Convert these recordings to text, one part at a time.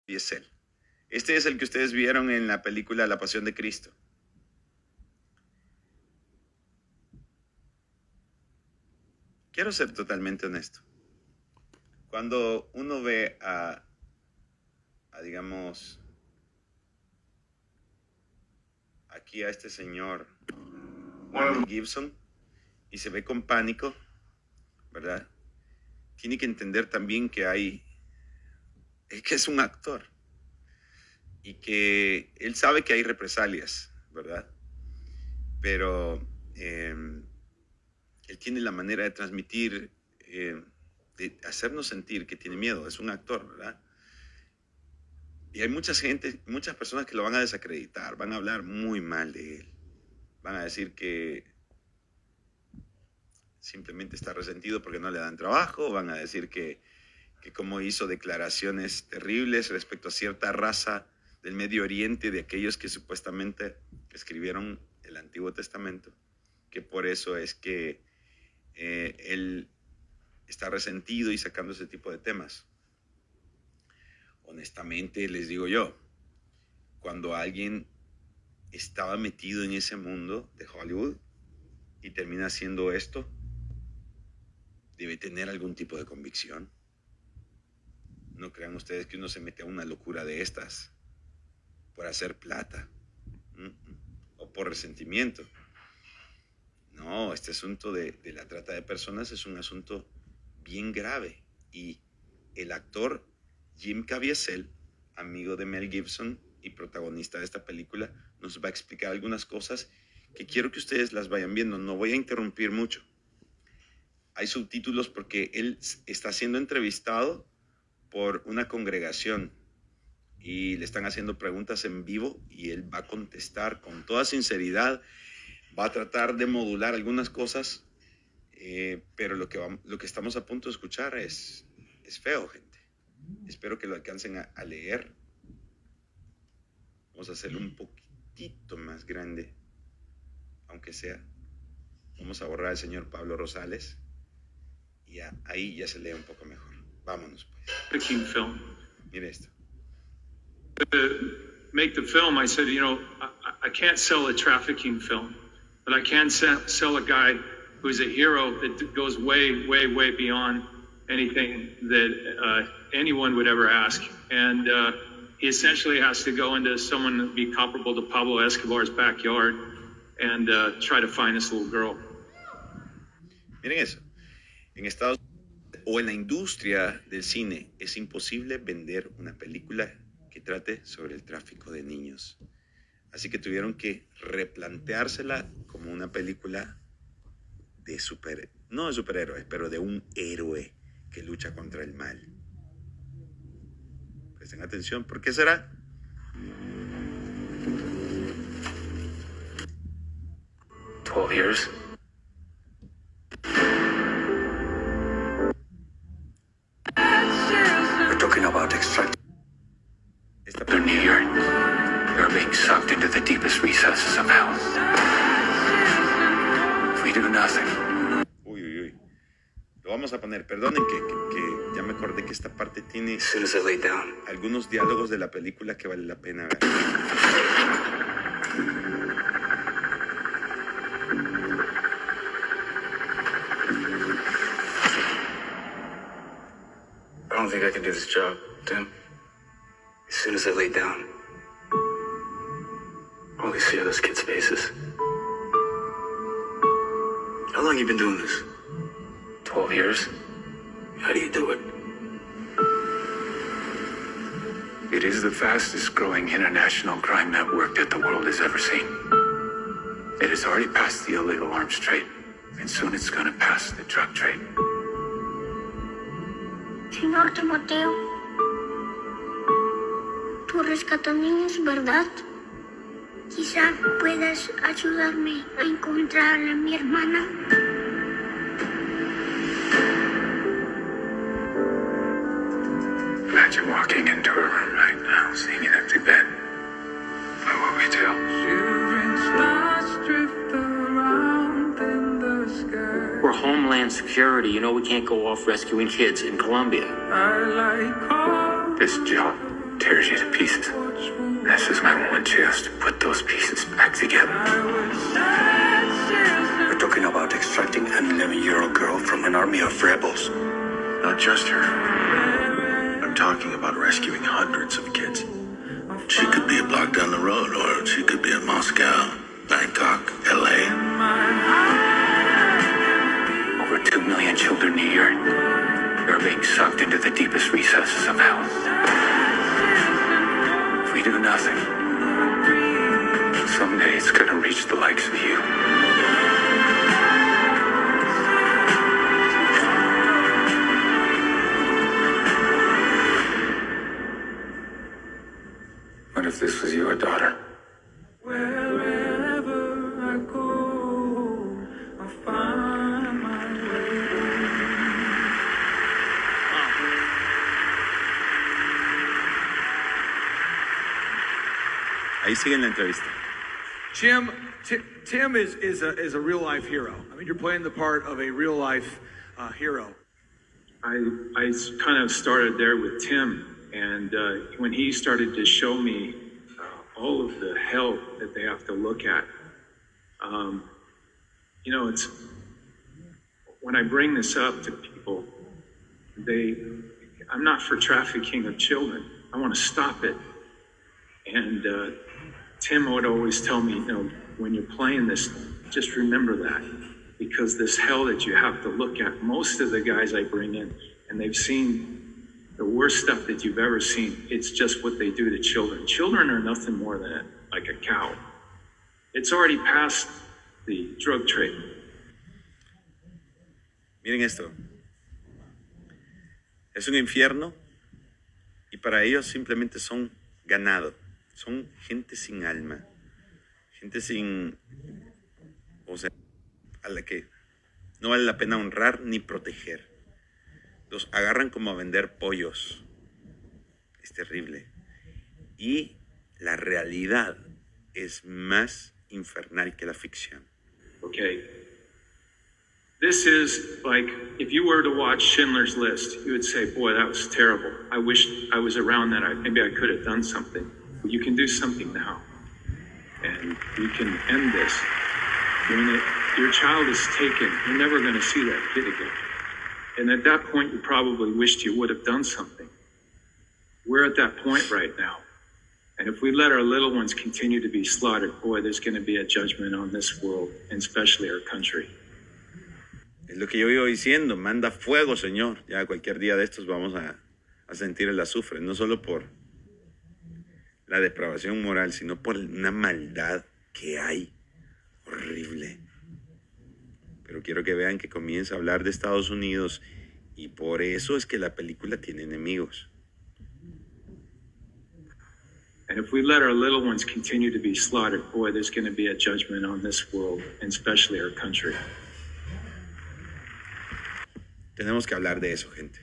Y es él. Este es el que ustedes vieron en la película La Pasión de Cristo. Quiero ser totalmente honesto. Cuando uno ve digamos, aquí a este señor Mel Gibson y se ve con pánico, ¿verdad? Tiene que entender también que es un actor y que él sabe que hay represalias, ¿verdad? Pero él tiene la manera de transmitir, de hacernos sentir que tiene miedo. Es un actor, ¿verdad? Y hay muchas personas que lo van a desacreditar, van a hablar muy mal de él. Van a decir que simplemente está resentido porque no le dan trabajo, van a decir que como hizo declaraciones terribles respecto a cierta raza del Medio Oriente, de aquellos que supuestamente escribieron el Antiguo Testamento, que por eso es que él está resentido y sacando ese tipo de temas. Honestamente, les digo yo, cuando alguien estaba metido en ese mundo de Hollywood y termina haciendo esto, debe tener algún tipo de convicción. No crean ustedes que uno se mete a una locura de estas por hacer plata o por resentimiento. No, este asunto de la trata de personas es un asunto bien grave. Y el actor Jim Caviezel, amigo de Mel Gibson y protagonista de esta película, nos va a explicar algunas cosas que quiero que ustedes las vayan viendo. No voy a interrumpir mucho. Hay subtítulos porque él está siendo entrevistado por una congregación y le están haciendo preguntas en vivo y él va a contestar con toda sinceridad. Va a tratar de modular algunas cosas, pero lo que estamos a punto de escuchar es feo, gente. Espero que lo alcancen a leer. Vamos a hacerlo un poquitito más grande, aunque sea. Vamos a borrar al señor Pablo Rosales y ahí ya se lee un poco mejor. Vámonos, pues. Trafficking film. Mire esto. To make the film, I said, I can't sell a trafficking film, but I can sell a guy who's a hero that goes way, way, way beyond anything that anyone would ever ask. And he essentially has to go into someone that would be comparable to Pablo Escobar's backyard and try to find this little girl. Miren eso. En Estados Unidos o en la industria del cine es imposible vender una película que trate sobre el tráfico de niños. Así que tuvieron que replanteársela como una película de no de superhéroes, pero de un héroe que lucha contra el mal. Presten atención, ¿por qué será? Years. We're talking about extract. They're near. You're being sucked into the deepest recesses of hell. If we do nothing. Uy. Lo vamos a poner. Perdonen que ya me acordé que esta parte tiene As soon as I lay down. algunos diálogos de la película que vale la pena ver. I don't think I can do this job, Tim. As soon as I lay down, all I see are those kids' faces. How long you been doing this? 12 years. How do you do it? It is the fastest growing international crime network that the world has ever seen. It has already passed the illegal arms trade, and soon it's going to pass the drug trade. Señor Timoteo, tú rescatas niños, ¿verdad? Quizá puedas ayudarme a encontrar a mi hermana. Imagine walking into a room right now, seeing an empty bed. What will we do? We're Homeland Security. You know we can't go off rescuing kids in Colombia. This job tears you to pieces. This is my one chance to put those pieces back together. We're talking about extracting an 11-year-old girl from an army of rebels. Not just her. I'm talking about rescuing hundreds of kids. She could be a block down the road, or she could be in Moscow, Bangkok, LA. Over 2 million children a year. They're being sucked into the deepest recesses of hell. If we do nothing, someday it's gonna reach the likes of you. What if this was your daughter? Wherever I go, I find my way. Ahí sigue la entrevista. Tim is a real life hero. I mean, you're playing the part of a real life hero. I kind of started there with Tim, and when he started to show me all of the hell that they have to look at, it's when I bring this up to people, I'm not for trafficking of children. I want to stop it. And Tim would always tell me, when you're playing this, just remember that, because this hell that you have to look at, most of the guys I bring in, and they've seen the worst stuff that you've ever seen. It's just what they do to children. Children are nothing more than like a cow. It's already past the drug trade. Miren esto. Es un infierno y para ellos simplemente son ganado. Son gente sin alma. Gente sin... O sea, a la que no vale la pena honrar ni proteger. Los agarran como a vender pollos. Es terrible. Y la realidad es más infernal que la ficción. Okay. This is like, if you were to watch Schindler's List, you would say, boy, that was terrible. I wish I was around that. Maybe I could have done something. But you can do something now. And you can end this. When your child is taken, you're never going to see that kid again. And at that point, you probably wished you would have done something. We're at that point right now. And if we let our little ones continue to be slaughtered, boy, there's going to be a judgment on this world, and especially our country. Es lo que yo vivo diciendo, manda fuego, Señor. Ya cualquier día de estos vamos a sentir el azufre, no solo por la depravación moral, sino por una maldad que hay horrible. Pero quiero que vean que comienza a hablar de Estados Unidos y por eso es que la película tiene enemigos. And if we let our little ones continue to be slaughtered, boy, there's going to be a judgment on this world, and especially our country. Tenemos que hablar de eso, gente.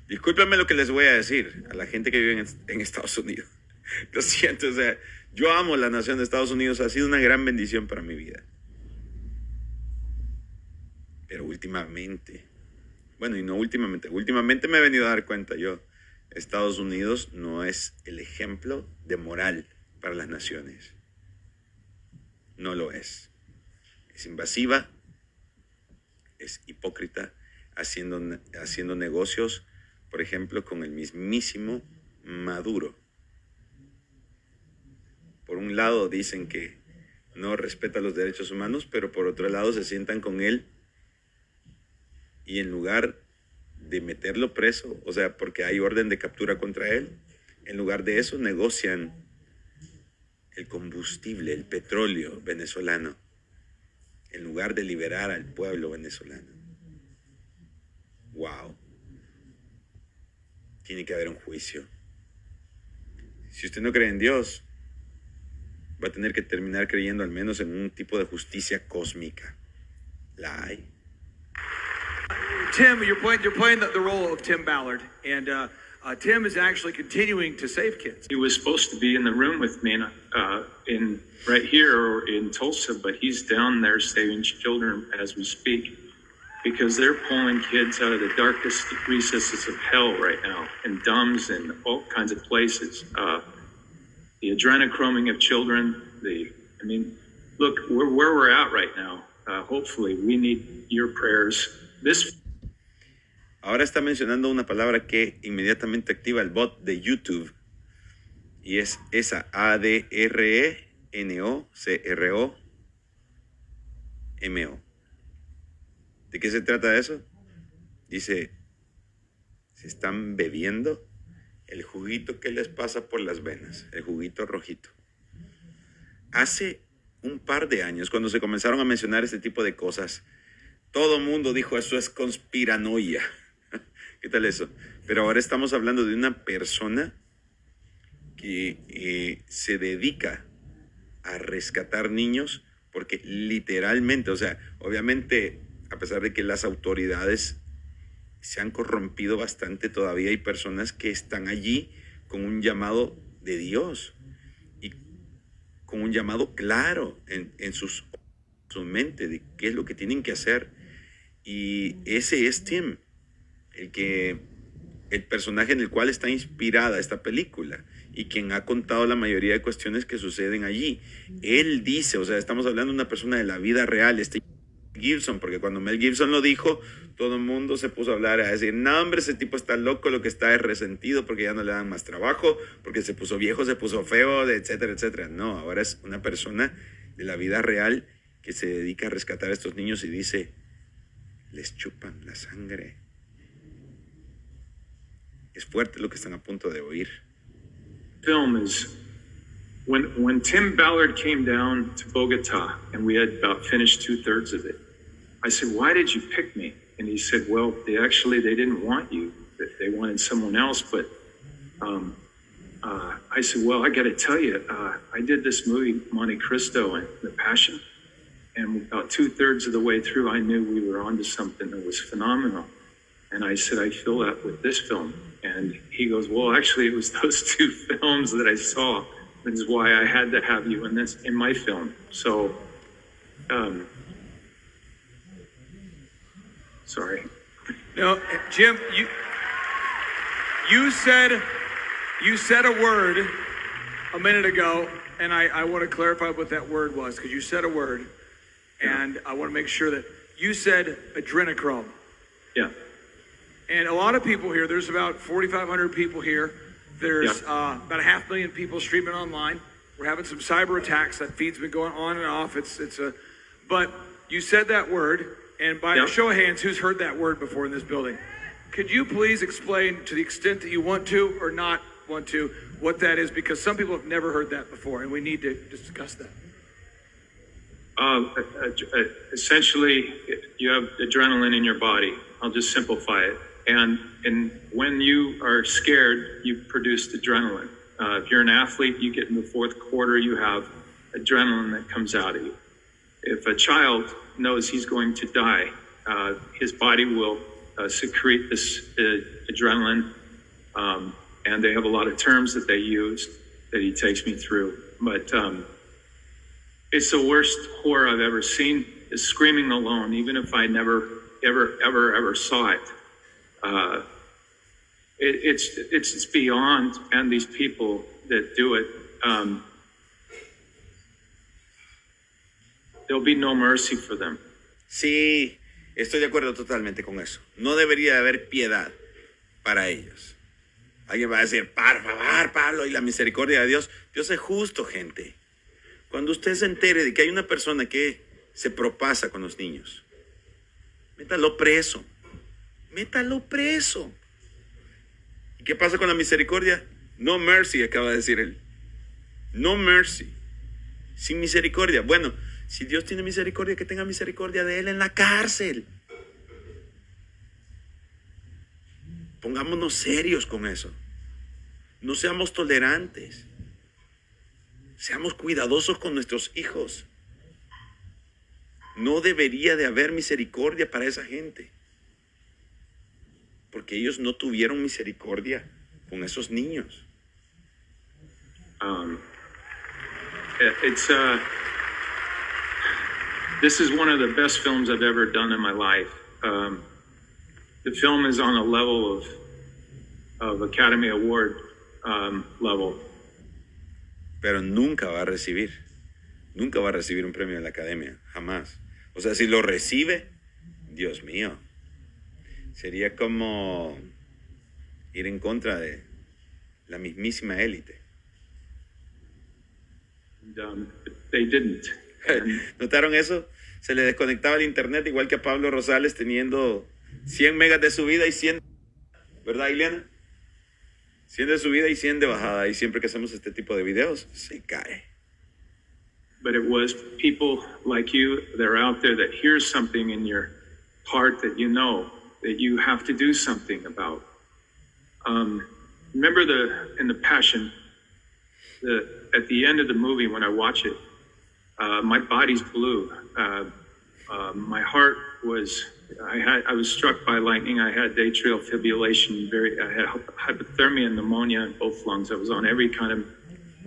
Discúlpenme lo que les voy a decir a la gente que vive en Estados Unidos. Lo siento, o sea, yo amo la nación de Estados Unidos, ha sido una gran bendición para mi vida. Pero últimamente me he venido a dar cuenta yo, Estados Unidos no es el ejemplo de moral para las naciones. No lo es. Es invasiva, es hipócrita, haciendo negocios, por ejemplo, con el mismísimo Maduro. Por un lado dicen que no respeta los derechos humanos, pero por otro lado se sientan con él y en lugar de meterlo preso, o sea, porque hay orden de captura contra él, en lugar de eso negocian el combustible, el petróleo venezolano, en lugar de liberar al pueblo venezolano. Wow. Tiene que haber un juicio. Si usted no cree en Dios, va a tener que terminar creyendo al menos en un tipo de justicia cósmica. La hay. Tim, you're playing the role of Tim Ballard, and Tim is actually continuing to save kids. He was supposed to be in the room with me in right here or in Tulsa, but he's down there saving children as we speak. because they're pulling kids out of the darkest recesses of hell right now, in dumbs and all kinds of places. The adrenochroming of children, look, where we're at right now. Hopefully, we need your prayers. Ahora está mencionando una palabra que inmediatamente activa el bot de YouTube. Y es esa, ADRENOCROMO. ¿De qué se trata eso? Dice, se están bebiendo el juguito que les pasa por las venas, el juguito rojito. Hace un par de años, cuando se comenzaron a mencionar este tipo de cosas, todo el mundo dijo, eso es conspiranoia. ¿Qué tal eso? Pero ahora estamos hablando de una persona que se dedica a rescatar niños, porque literalmente, o sea, obviamente, a pesar de que las autoridades se han corrompido bastante, todavía hay personas que están allí con un llamado de Dios y con un llamado claro en su mente de qué es lo que tienen que hacer. Y ese es Tim, el personaje en el cual está inspirada esta película y quien ha contado la mayoría de cuestiones que suceden allí. Él dice, o sea, estamos hablando de una persona de la vida real, Gibson, porque cuando Mel Gibson lo dijo, todo el mundo se puso a hablar, a decir, no hombre, ese tipo está loco, lo que está es resentido porque ya no le dan más trabajo, porque se puso viejo, se puso feo, etcétera, etcétera. No, ahora es una persona de la vida real que se dedica a rescatar a estos niños y dice, les chupan la sangre. Es fuerte lo que están a punto de oír. Film is when Tim Ballard came down to Bogota and we had about finished 2/3 of it. I said, "Why did you pick me?" And he said, "Well, they didn't want you. They wanted someone else." But I said, "Well, I got to tell you, I did this movie Monte Cristo and The Passion, and about 2/3 of the way through, I knew we were onto something that was phenomenal." And I said, "I feel that with this film." And he goes, "Well, actually, it was those two films that I saw. That is why I had to have you in my film." So, sorry. No, Jim, you said a word a minute ago, and I want to clarify what that word was, because you said a word, and I want to make sure that you said adrenochrome. Yeah. And a lot of people here, there's about 4,500 people here. There's about 500,000 people streaming online. We're having some cyber attacks. That feed's been going on and off. But you said that word, and by a show of hands, who's heard that word before in this building? Could you please explain, to the extent that you want to or not want to, what that is? Because some people have never heard that before, and we need to discuss that. Essentially, you have adrenaline in your body. I'll just simplify it. And when you are scared, you produce adrenaline. If you're an athlete, you get in the fourth quarter, you have adrenaline that comes out of you. If a child knows he's going to die, his body will secrete this adrenaline. And they have a lot of terms that they use that he takes me through. But it's the worst horror I've ever seen, is screaming alone, even if I never, ever saw it. It's beyond, and these people that do it, there'll be no mercy for them. Sí, estoy de acuerdo totalmente con eso. No debería haber piedad para ellos. Alguien va a decir, por favor, Pablo, y la misericordia de Dios. Dios es justo, gente. Cuando usted se entere de que hay una persona que se propasa con los niños, métalo preso. Métalo preso. ¿Y qué pasa con la misericordia? No mercy, acaba de decir él. No mercy. Sin misericordia. Bueno, si Dios tiene misericordia, que tenga misericordia de él en la cárcel. Pongámonos serios con eso. No seamos tolerantes. Seamos cuidadosos con nuestros hijos. No debería de haber misericordia para esa gente. Porque ellos no tuvieron misericordia con esos niños. This is one of the best films I've ever done in my life. the film is on a level of Academy Award level. Pero nunca va a recibir un premio de la Academia, jamás. O sea, si lo recibe, Dios mío, sería como ir en contra de la mismísima élite. And, they didn't. ¿Notaron eso? Se le desconectaba el internet igual que a Pablo Rosales teniendo 100 megas de subida y 100, ¿verdad, Ileana? 100 de subida y 100 de bajada, y siempre que hacemos este tipo de videos se cae. But it was people like you that are out there that hear something in your heart that you know that you have to do something about. Remember in the Passion, at the end of the movie when I watch it, my body's blue. My heart was, I was struck by lightning. I had atrial fibrillation. I had hypothermia and pneumonia in both lungs. I was on every kind of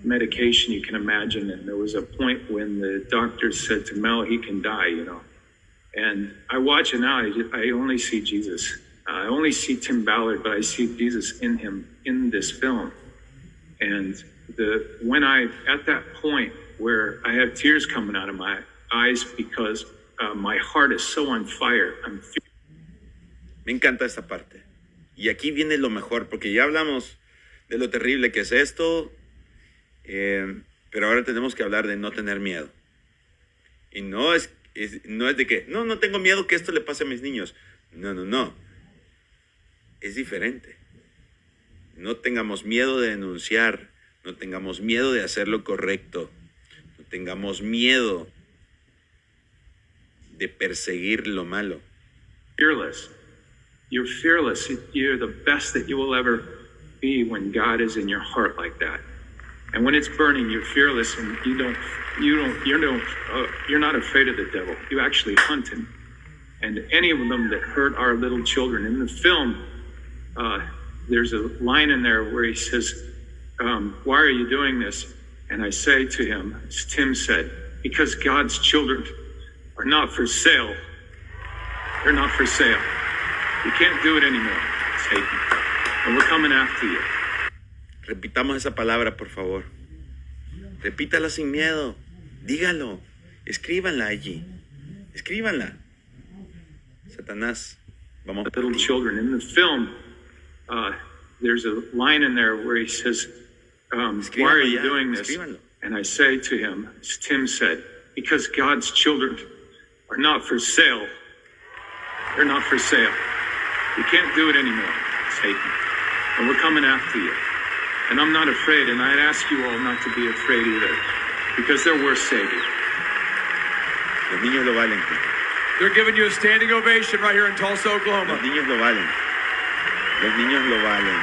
medication you can imagine. And there was a point when the doctors said to Mel, he can die, you know. And I watch it now, I only see Jesus. I only see Tim Ballard, but I see Jesus in him in this film. And when at that point where I have tears coming out of my eyes because my heart is so on fire. Me encanta esta parte. Y aquí viene lo mejor, porque ya hablamos de lo terrible que es esto, pero ahora tenemos que hablar de no tener miedo. Y no es de que, no tengo miedo que esto le pase a mis niños. No. Es diferente. No tengamos miedo de denunciar, no tengamos miedo de hacer lo correcto, no tengamos miedo de perseguir lo malo. Fearless. You're fearless. You're the best that you will ever be when God is in your heart like that. And when it's burning, you're fearless, and you're not afraid of the devil. You actually hunt him. And any of them that hurt our little children in the film, there's a line in there where he says, why are you doing this? And I say to him, as Tim said, because God's children are not for sale. They're not for sale. You can't do it anymore, Satan. And we're coming after you. Repitamos esa palabra, por favor. Repítala sin miedo. Dígalo. Escríbanla allí. Escríbanla. Satanás, vamos. Little children. In the film, there's a line in there where he says, why are you doing this? Escríbanlo. And I say to him, as Tim said, because God's children are not for sale. They're not for sale. You can't do it anymore, Satan. And we're coming after you. And I'm not afraid, and I'd ask you all not to be afraid either, because they're worth saving. Los niños lo valen. They're giving you a standing ovation right here in Tulsa, Oklahoma. Los niños lo valen. Los niños lo valen.